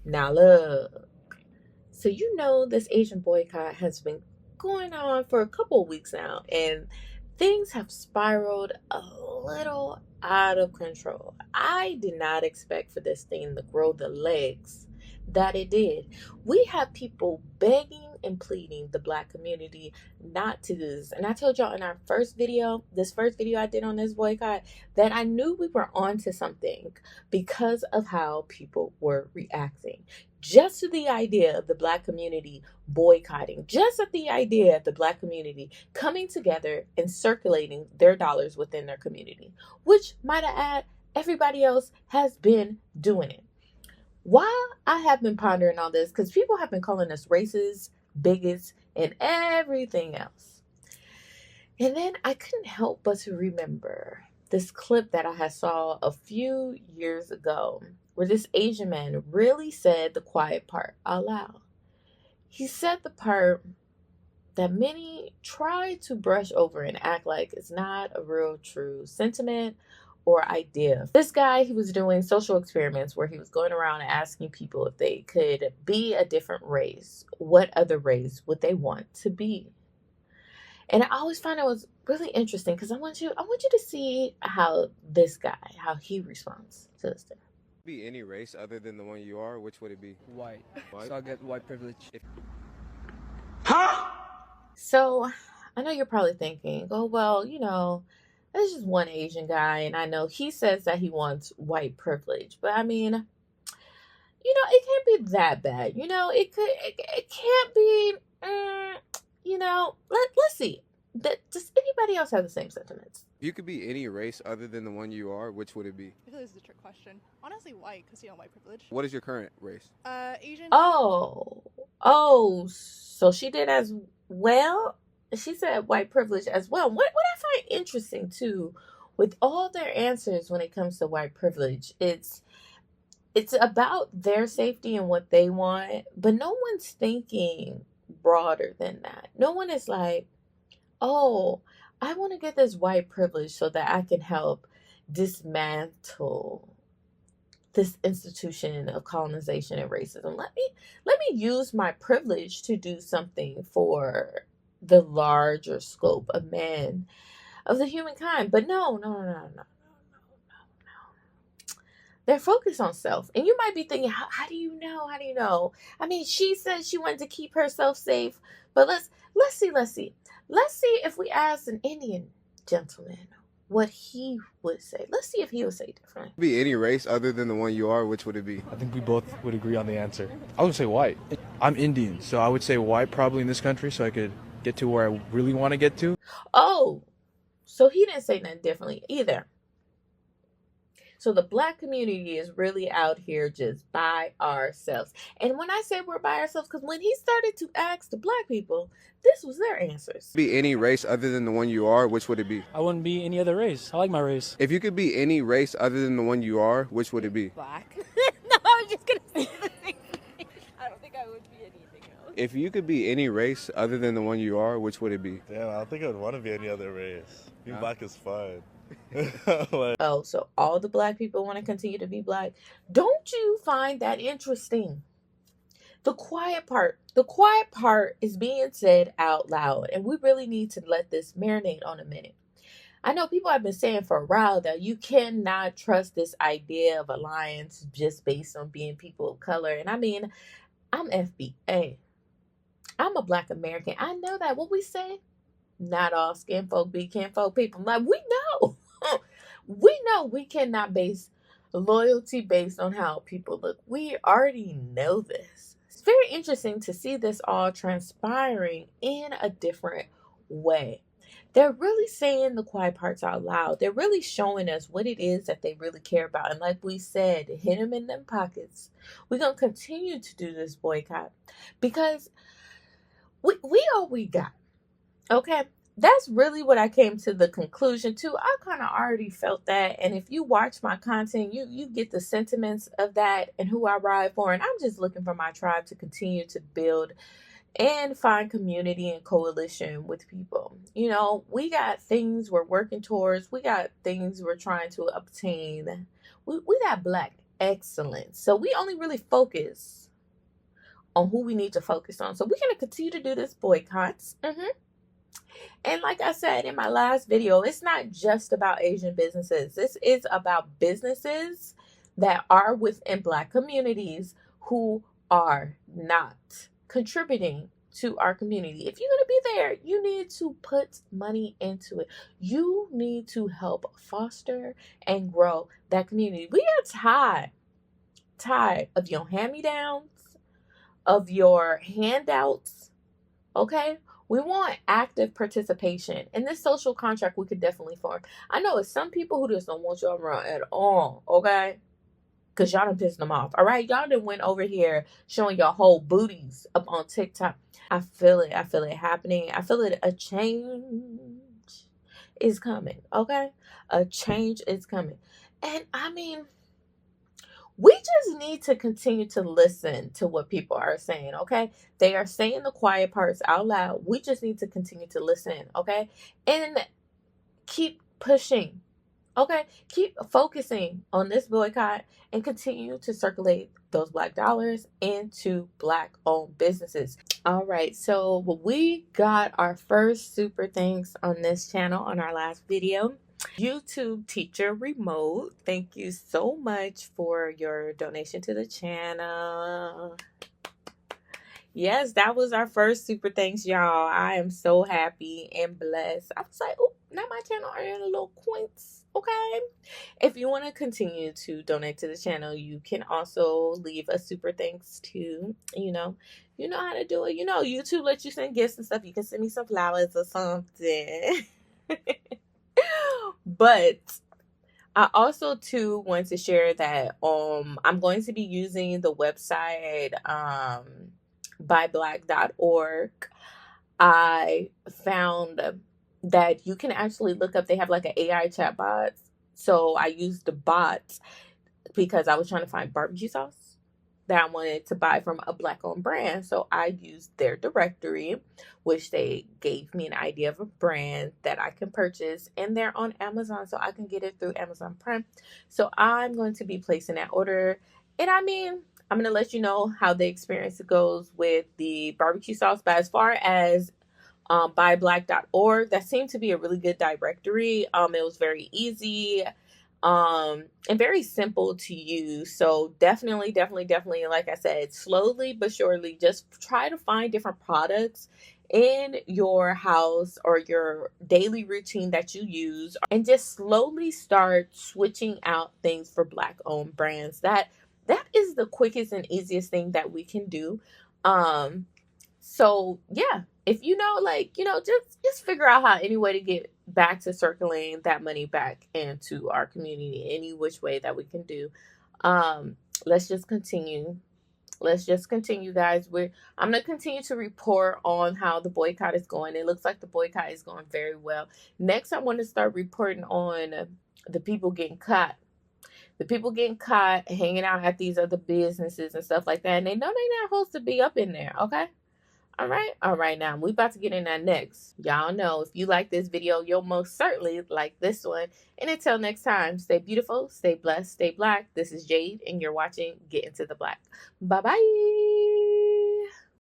Now look, so this Asian boycott has been going on for a couple of weeks now, and things have spiraled a little out of control. I did not expect for this thing to grow the legs that it did. We have people begging and pleading the Black community not to do this. And I told y'all in our this first video I did on this boycott, that I knew we were onto something because of how people were reacting. Just to the idea of the Black community boycotting, just at the idea of the Black community coming together and circulating their dollars within their community, which, might I add, everybody else has been doing it. While I have been pondering all this, because people have been calling us racist, bigots, and everything else. And then I couldn't help but to remember this clip that I had saw a few years ago, where this Asian man really said the quiet part out loud. He said the part that many try to brush over and act like it's not a real true sentiment or idea. This guy, he was doing social experiments where he was going around and asking people if they could be a different race, what other race would they want to be? And I always find it was really interesting because I want you to see how he responds to this thing. Be any race other than the one you are, which would it be? White. So I get white privilege. Huh? So I know you're probably thinking, oh, well, there's just one Asian guy, and I know he says that he wants white privilege. But I mean, it can't be that bad. It can't be, let's see. Does anybody else have the same sentiments? If you could be any race other than the one you are, which would it be? I feel this is a trick question. Honestly, white, because white privilege. What is your current race? Asian. Oh, so she did as well. She said white privilege as well. What I find interesting too, with all their answers when it comes to white privilege, it's about their safety and what they want, but no one's thinking broader than that. No one is like, oh, I want to get this white privilege so that I can help dismantle this institution of colonization and racism. Let me use my privilege to do something for the larger scope of man, of the humankind. But no. They're focused on self. And you might be thinking, how do you know? How do you know? I mean, she said she wanted to keep herself safe. But let's see. Let's see if we ask an Indian gentleman what he would say. Let's see if he would say differently. Be any race other than the one you are, which would it be? I think we both would agree on the answer. I would say white. I'm Indian, so I would say white probably in this country so I could get to where I really want to get to. Oh, so he didn't say nothing differently either. So the Black community is really out here just by ourselves. And when I say we're by ourselves, because when he started to ask the Black people, this was their answers. Be any race other than the one you are, which would it be? I wouldn't be any other race. I like my race. If you could be any race other than the one you are, which would it be? Black. No, I was just going to say the same thing. I don't think I would be anything else. If you could be any race other than the one you are, which would it be? Damn, I don't think I would want to be any other race. Being black is fun. Oh, so all the Black people want to continue to be Black? Don't you find that interesting? The quiet part is being said out loud, and we really need to let this marinate on a minute. I know people have been saying for a while that you cannot trust this idea of alliance just based on being people of color. And I mean, I'm FBA. I'm a Black American. I know that. What we say? Not all skin folk be kinfolk people. Like, we know. We know we cannot base loyalty based on how people look. We already know this. It's very interesting to see this all transpiring in a different way. They're really saying the quiet parts out loud. They're really showing us what it is that they really care about. And like we said, hit them in them pockets. We're going to continue to do this boycott because we all we got. Okay, that's really what I came to the conclusion to. I kind of already felt that. And if you watch my content, you get the sentiments of that and who I ride for. And I'm just looking for my tribe to continue to build and find community and coalition with people. We got things we're working towards. We got things we're trying to obtain. We got Black excellence. So we only really focus on who we need to focus on. So we're going to continue to do this boycotts. And like I said in my last video, it's not just about Asian businesses. This is about businesses that are within Black communities who are not contributing to our community. If you're going to be there, you need to put money into it. You need to help foster and grow that community. We are tired of your hand-me-downs, of your handouts, okay? We want active participation. In this social contract, we could definitely form. I know it's some people who just don't want y'all around at all, okay? Because y'all done pissed them off, all right? Y'all done went over here showing your whole booties up on TikTok. I feel it happening. I feel it. A change is coming, okay? A change is coming. And I mean, we just need to continue to listen to what people are saying, okay? They are saying the quiet parts out loud. We just need to continue to listen, okay? And keep pushing, okay? Keep focusing on this boycott and continue to circulate those Black dollars into Black-owned businesses. All right, so we got our first super thanks on this channel on our last video. YouTube Teacher Remote, thank you so much for your donation to the channel. Yes, that was our first super thanks, y'all. I am so happy and blessed. I was like, oh, now my channel earning a little coins, okay? If you want to continue to donate to the channel, you can also leave a super thanks to, you know how to do it. You know, YouTube lets you send gifts and stuff. You can send me some flowers or something. But I also too want to share that I'm going to be using the website byblack.org. I found that you can actually look up, they have like an AI chat bot. So I used the bot because I was trying to find barbecue sauce that I wanted to buy from a Black-owned brand. So I used their directory, which they gave me an idea of a brand that I can purchase, and they're on Amazon, so I can get it through Amazon Prime. So I'm going to be placing that order. And I mean, I'm going to let you know how the experience goes with the barbecue sauce. But as far as byblack.org, that seemed to be a really good directory. It was very easy and very simple to use. So definitely, like I said, slowly but surely, just try to find different products in your house or your daily routine that you use, and just slowly start switching out things for Black-owned brands. That is the quickest and easiest thing that we can do. So yeah, if just figure out how any way to get back to circulating that money back into our community, any which way that we can do. Let's just continue, guys. I'm gonna continue to report on how the boycott is going. It looks like the boycott is going very well. Next, I want to start reporting on the people getting caught. The people getting caught hanging out at these other businesses and stuff like that, and they know they're not supposed to be up in there, okay? All right, now we about to get in that next. Y'all know if you like this video, you'll most certainly like this one. And until next time, stay beautiful, stay blessed, stay Black. This is Jade, and you're watching Get Into the Black. Bye-bye.